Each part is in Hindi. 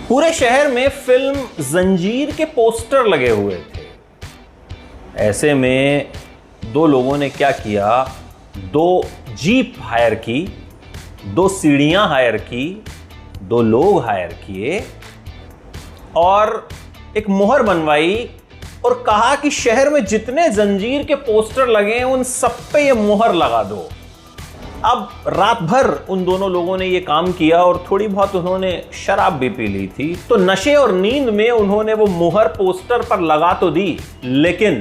पूरे शहर में फिल्म जंजीर के पोस्टर लगे हुए थे। ऐसे में दो लोगों ने क्या किया, दो जीप हायर की, दो सीढ़ियां हायर की, दो लोग हायर किए और एक मोहर बनवाई और कहा कि शहर में जितने जंजीर के पोस्टर लगे हैं उन सब पे ये मोहर लगा दो। अब रात भर उन दोनों लोगों ने ये काम किया और थोड़ी बहुत उन्होंने शराब भी पी ली थी, तो नशे और नींद में उन्होंने वो मोहर पोस्टर पर लगा तो दी, लेकिन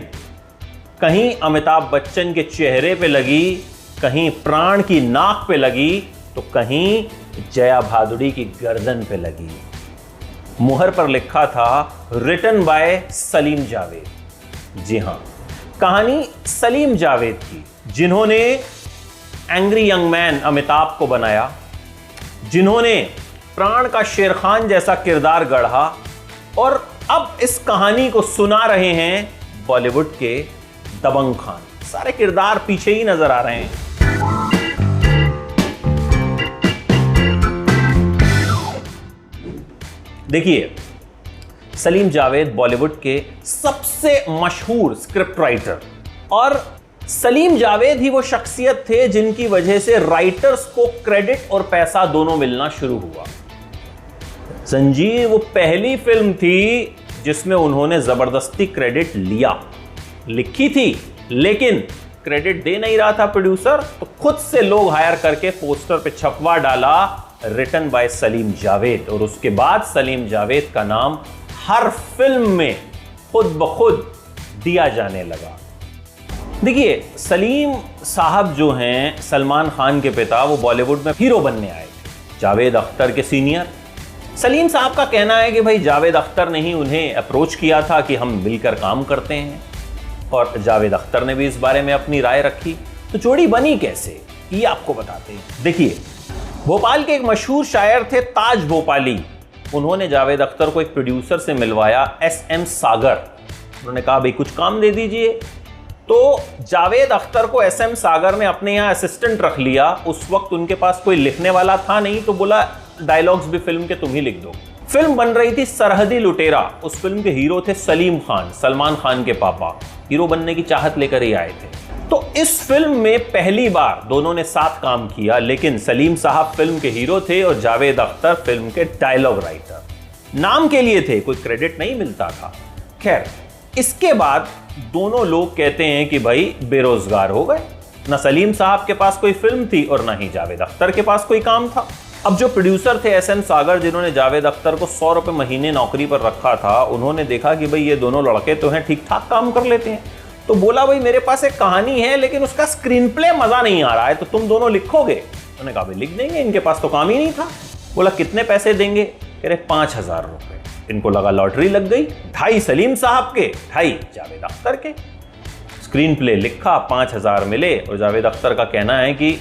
कहीं अमिताभ बच्चन के चेहरे पे लगी, कहीं प्राण की नाक पे लगी, तो कहीं जया भादुड़ी की गर्दन पे लगी। मुहर पर लिखा था रिटन बाय सलीम जावेद। जी हां, कहानी सलीम जावेद की, जिन्होंने एंग्री यंग मैन अमिताभ को बनाया, जिन्होंने प्राण का शेर खान जैसा किरदार गढ़ा, और अब इस कहानी को सुना रहे हैं बॉलीवुड के दबंग खान। सारे किरदार पीछे ही नजर आ रहे हैं। देखिए, सलीम जावेद बॉलीवुड के सबसे मशहूर स्क्रिप्ट राइटर, और सलीम जावेद ही वो शख्सियत थे जिनकी वजह से राइटर्स को क्रेडिट और पैसा दोनों मिलना शुरू हुआ। जंजीर वो पहली फिल्म थी जिसमें उन्होंने जबरदस्ती क्रेडिट लिया। लिखी थी लेकिन क्रेडिट दे नहीं रहा था प्रोड्यूसर, तो खुद से लोग हायर करके पोस्टर पे छपवा डाला रिटन बाय सलीम जावेद, और उसके बाद सलीम जावेद का नाम हर फिल्म में खुद ब खुद दिया जाने लगा। देखिए, सलीम साहब जो हैं सलमान खान के पिता, वो बॉलीवुड में हीरो बनने आए थे, जावेद अख्तर के सीनियर। सलीम साहब का कहना है कि भाई जावेद अख्तर ने ही उन्हें अप्रोच किया था कि हम मिलकर काम करते हैं, और जावेद अख्तर ने भी इस बारे में अपनी राय रखी। तो जोड़ी बनी कैसे, ये आपको बताते हैं। देखिए, भोपाल के एक मशहूर शायर थे ताज भोपाली, उन्होंने जावेद अख्तर को एक प्रोड्यूसर से मिलवाया, SM सागर। उन्होंने कहा भाई कुछ काम दे दीजिए। तो जावेद अख्तर को SM सागर ने अपने यहाँ असिस्टेंट रख लिया। उस वक्त उनके पास कोई लिखने वाला था नहीं, तो बोला डायलॉग्स भी फिल्म के तुम ही लिख दो। फिल्म बन रही थी सरहदी लुटेरा। उस फिल्म के हीरो थे सलीम खान, सलमान खान के पापा। हीरो बनने की चाहत लेकर ही आए थे। तो इस फिल्म में पहली बार दोनों ने साथ काम किया, लेकिन सलीम साहब फिल्म के हीरो थे और जावेद अख्तर फिल्म के डायलॉग राइटर। नाम के लिए थे, कोई क्रेडिट नहीं मिलता था। खैर, इसके बाद दोनों लोग कहते हैं कि भाई बेरोजगार हो गए। ना सलीम साहब के पास कोई फिल्म थी और ना ही जावेद अख्तर के पास कोई काम था। अब जो प्रोड्यूसर थे SM सागर, जिन्होंने जावेद अख्तर को 100 रुपए महीने नौकरी पर रखा था, उन्होंने देखा कि भाई ये दोनों लड़के तो हैं, ठीक ठाक काम कर लेते हैं। तो बोला भाई मेरे पास एक कहानी है लेकिन उसका स्क्रीन प्ले मजा नहीं आ रहा है, तो तुम दोनों लिखोगे? उन्होंने कहा भाई लिख देंगे, इनके पास तो काम ही नहीं था। बोला कितने पैसे देंगे? कह रहे 5000 रुपए। इनको लगा लॉटरी लग गई। 2.5 सलीम साहब के, 2.5 जावेद अख्तर के। स्क्रीन प्ले लिखा, 5000 मिले, और जावेद अख्तर का कहना है कि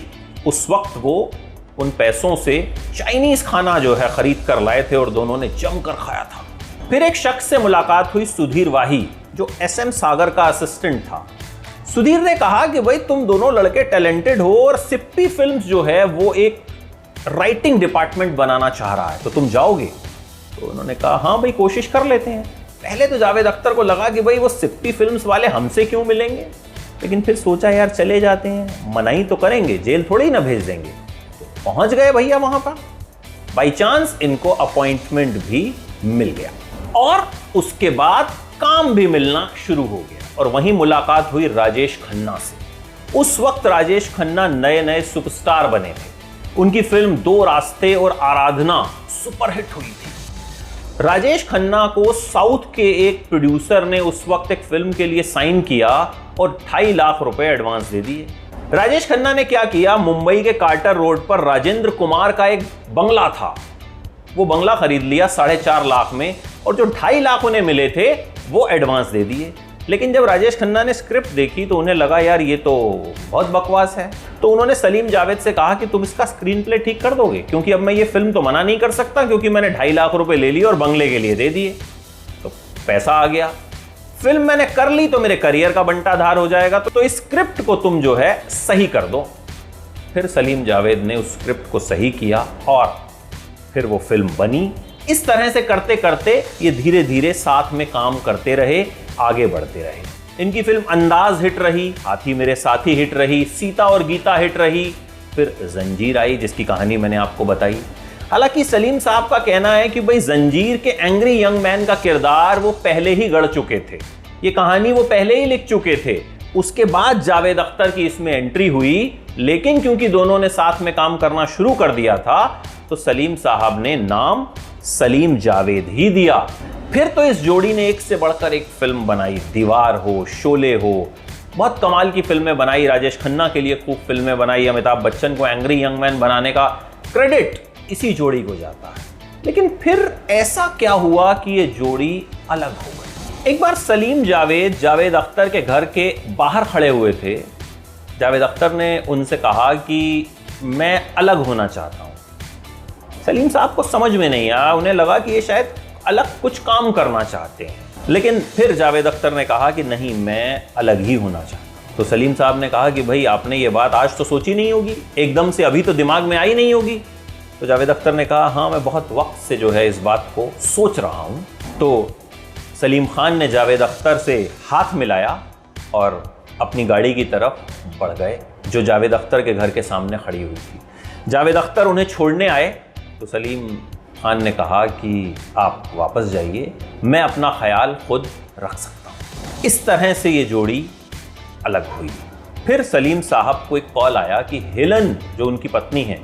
उस वक्त वो उन पैसों से चाइनीज खाना जो है खरीद कर लाए थे और दोनों ने जमकर खाया था। फिर एक शख्स से मुलाकात हुई, सुधीर वाही, जो SM सागर का असिस्टेंट था। सुधीर ने कहा कि भाई तुम दोनों लड़के टैलेंटेड हो और सिप्पी फिल्म्स जो है वो एक राइटिंग डिपार्टमेंट बनाना चाह रहा है, तो तुम जाओगे? तो उन्होंने कहा हाँ भाई कोशिश कर लेते हैं। पहले तो जावेद अख्तर को लगा कि भाई वो सिप्पी फिल्म्स वाले हमसे क्यों मिलेंगे, लेकिन फिर सोचा यार चले जाते हैं, मनाही तो करेंगे, जेल थोड़ी ना भेज देंगे। पहुंच गए भैया वहां पर। बाई चांस इनको अपॉइंटमेंट भी मिल गया और उसके बाद काम भी मिलना शुरू हो गया, और वहीं मुलाकात हुई राजेश खन्ना से। उस वक्त राजेश खन्ना नए नए सुपरस्टार बने थे। उनकी फिल्म 2 रास्ते और आराधना सुपरहिट हुई थी। राजेश खन्ना को साउथ के एक प्रोड्यूसर ने उस वक्त एक फिल्म के लिए साइन किया और 2.5 लाख रुपए एडवांस दे दिए। राजेश खन्ना ने क्या किया, मुंबई के कार्टर रोड पर राजेंद्र कुमार का एक बंगला था, वो बंगला खरीद लिया 4.5 लाख में, और जो 2.5 लाख उन्हें मिले थे वो एडवांस दे दिए। लेकिन जब राजेश खन्ना ने स्क्रिप्ट देखी तो उन्हें लगा यार ये तो बहुत बकवास है। तो उन्होंने सलीम जावेद से कहा कि तुम इसका स्क्रीन प्ले ठीक कर दोगे, क्योंकि अब मैं ये फिल्म तो मना नहीं कर सकता, क्योंकि मैंने 2.5 लाख रुपए ले लिए और बंगले के लिए दे दिए। तो पैसा आ गया, फिल्म मैंने कर ली तो मेरे करियर का बंटाधार हो जाएगा, तो इस स्क्रिप्ट को तुम जो है सही कर दो। फिर सलीम जावेद ने उस स्क्रिप्ट को सही किया और फिर वो फिल्म बनी इस तरह से करते करते ये धीरे धीरे साथ में काम करते रहे, आगे बढ़ते रहे। इनकी फिल्म अंदाज हिट रही, हाथी मेरे साथी हिट रही, सीता और गीता हिट रही, फिर जंजीर आई जिसकी कहानी मैंने आपको बताई। हालांकि सलीम साहब का कहना है कि भाई जंजीर के एंग्री यंग मैन का किरदार वो पहले ही गढ़ चुके थे, ये कहानी वो पहले ही लिख चुके थे। उसके बाद जावेद अख्तर की इसमें एंट्री हुई, लेकिन क्योंकि दोनों ने साथ में काम करना शुरू कर दिया था तो सलीम साहब ने नाम सलीम जावेद ही दिया। फिर तो इस जोड़ी ने एक से बढ़कर एक फिल्म बनाई, दीवार हो, शोले हो, बहुत कमाल की फिल्में बनाई। राजेश खन्ना के लिए खूब फिल्में बनाई। अमिताभ बच्चन को एंग्री यंग मैन बनाने का क्रेडिट इसी जोड़ी को जाता है। लेकिन फिर ऐसा क्या हुआ कि ये जोड़ी अलग हो गई। एक बार सलीम जावेद अख्तर के घर के बाहर खड़े हुए थे। जावेद अख्तर ने उनसे कहा कि मैं अलग होना चाहता हूं। सलीम साहब को समझ में नहीं आया, उन्हें लगा कि ये शायद अलग कुछ काम करना चाहते हैं। लेकिन फिर जावेद अख्तर ने कहा कि नहीं, मैं अलग ही होना चाहता हूं। तो सलीम साहब ने कहा कि भाई आपने ये बात आज तो सोची नहीं होगी, एकदम से अभी तो दिमाग में आई नहीं होगी। तो जावेद अख्तर ने कहा हाँ, मैं बहुत वक्त से जो है इस बात को सोच रहा हूं। तो सलीम खान ने जावेद अख्तर से हाथ मिलाया और अपनी गाड़ी की तरफ बढ़ गए जो जावेद अख्तर के घर के सामने खड़ी हुई थी। जावेद अख्तर उन्हें छोड़ने आए तो सलीम खान ने कहा कि आप वापस जाइए, मैं अपना ख्याल खुद रख सकता हूँ। इस तरह से ये जोड़ी अलग हुई। फिर सलीम साहब को एक कॉल आया कि हेलन जो उनकी पत्नी है,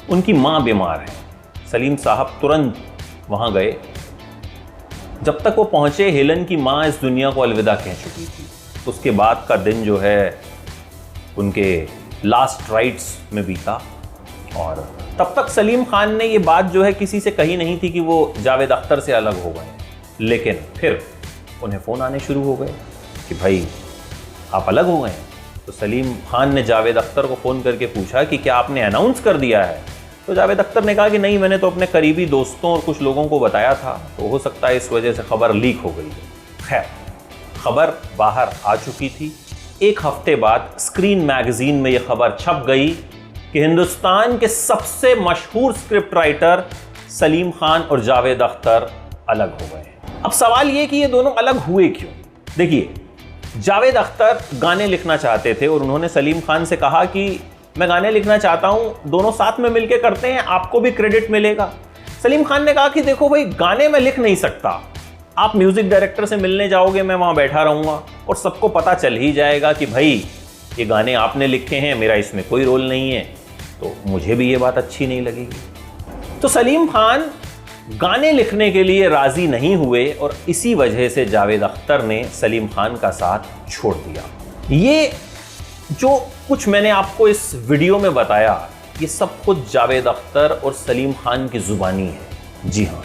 उनकी माँ बीमार है। सलीम साहब तुरंत वहाँ गए। जब तक वो पहुँचे हेलन की माँ इस दुनिया को अलविदा कह चुकी थी। उसके बाद का दिन जो है उनके लास्ट राइट्स में बीता और तब तक सलीम खान ने ये बात जो है किसी से कही नहीं थी कि वो जावेद अख्तर से अलग हो गए। लेकिन फिर उन्हें फ़ोन आने शुरू हो गए कि भाई आप अलग हो गए। तो सलीम खान ने जावेद अख्तर को फ़ोन करके पूछा कि क्या आपने अनाउंस कर दिया है। तो जावेद अख्तर ने कहा कि नहीं, मैंने तो अपने करीबी दोस्तों और कुछ लोगों को बताया था, तो हो सकता है इस वजह से खबर लीक हो गई है। खैर, खबर बाहर आ चुकी थी। एक हफ्ते बाद स्क्रीन मैगजीन में यह खबर छप गई कि हिंदुस्तान के सबसे मशहूर स्क्रिप्ट राइटर सलीम खान और जावेद अख्तर अलग हो गए। अब सवाल यह कि ये दोनों अलग हुए क्यों। देखिए, जावेद अख्तर गाने लिखना चाहते थे और उन्होंने सलीम खान से कहा कि मैं गाने लिखना चाहता हूं, दोनों साथ में मिलकर करते हैं, आपको भी क्रेडिट मिलेगा। सलीम खान ने कहा कि देखो भाई, गाने मैं लिख नहीं सकता, आप म्यूजिक डायरेक्टर से मिलने जाओगे, मैं वहां बैठा रहूंगा और सबको पता चल ही जाएगा कि भाई ये गाने आपने लिखे हैं, मेरा इसमें कोई रोल नहीं है, तो मुझे भी ये बात अच्छी नहीं लगेगी। तो सलीम खान गाने लिखने के लिए राजी नहीं हुए और इसी वजह से जावेद अख्तर ने सलीम खान का साथ छोड़ दिया। ये जो कुछ मैंने आपको इस वीडियो में बताया, ये सब खुद जावेद अख्तर और सलीम खान की जुबानी है। जी हाँ,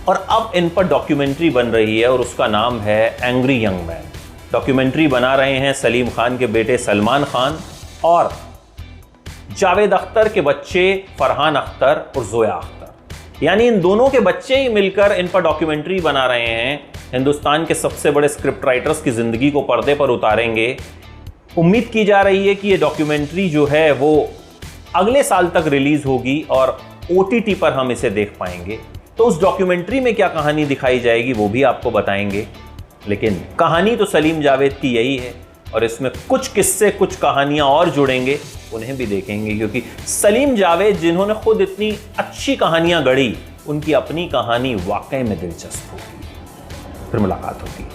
और अब इन पर डॉक्यूमेंट्री बन रही है और उसका नाम है एंग्री यंग मैन। डॉक्यूमेंट्री बना रहे हैं सलीम खान के बेटे सलमान खान और जावेद अख्तर के बच्चे फरहान अख्तर और जोया अख्तर, यानी इन दोनों के बच्चे ही मिलकर इन पर डॉक्यूमेंट्री बना रहे हैं। हिंदुस्तान के सबसे बड़े स्क्रिप्ट राइटर्स की जिंदगी को पर्दे पर उतारेंगे। उम्मीद की जा रही है कि ये डॉक्यूमेंट्री जो है वो अगले साल तक रिलीज होगी और OTT पर हम इसे देख पाएंगे। तो उस डॉक्यूमेंट्री में क्या कहानी दिखाई जाएगी वो भी आपको बताएंगे। लेकिन कहानी तो सलीम जावेद की यही है और इसमें कुछ किस्से, कुछ कहानियां और जुड़ेंगे, उन्हें भी देखेंगे, क्योंकि सलीम जावेद जिन्होंने खुद इतनी अच्छी कहानियां गढ़ी, उनकी अपनी कहानी वाकई में दिलचस्प होगी। फिर मुलाकात होगी।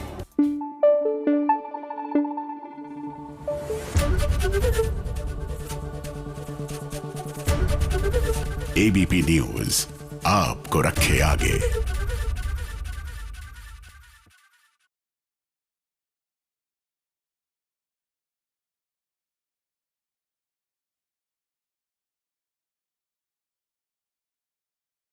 ABP न्यूज आपको रखे आगे।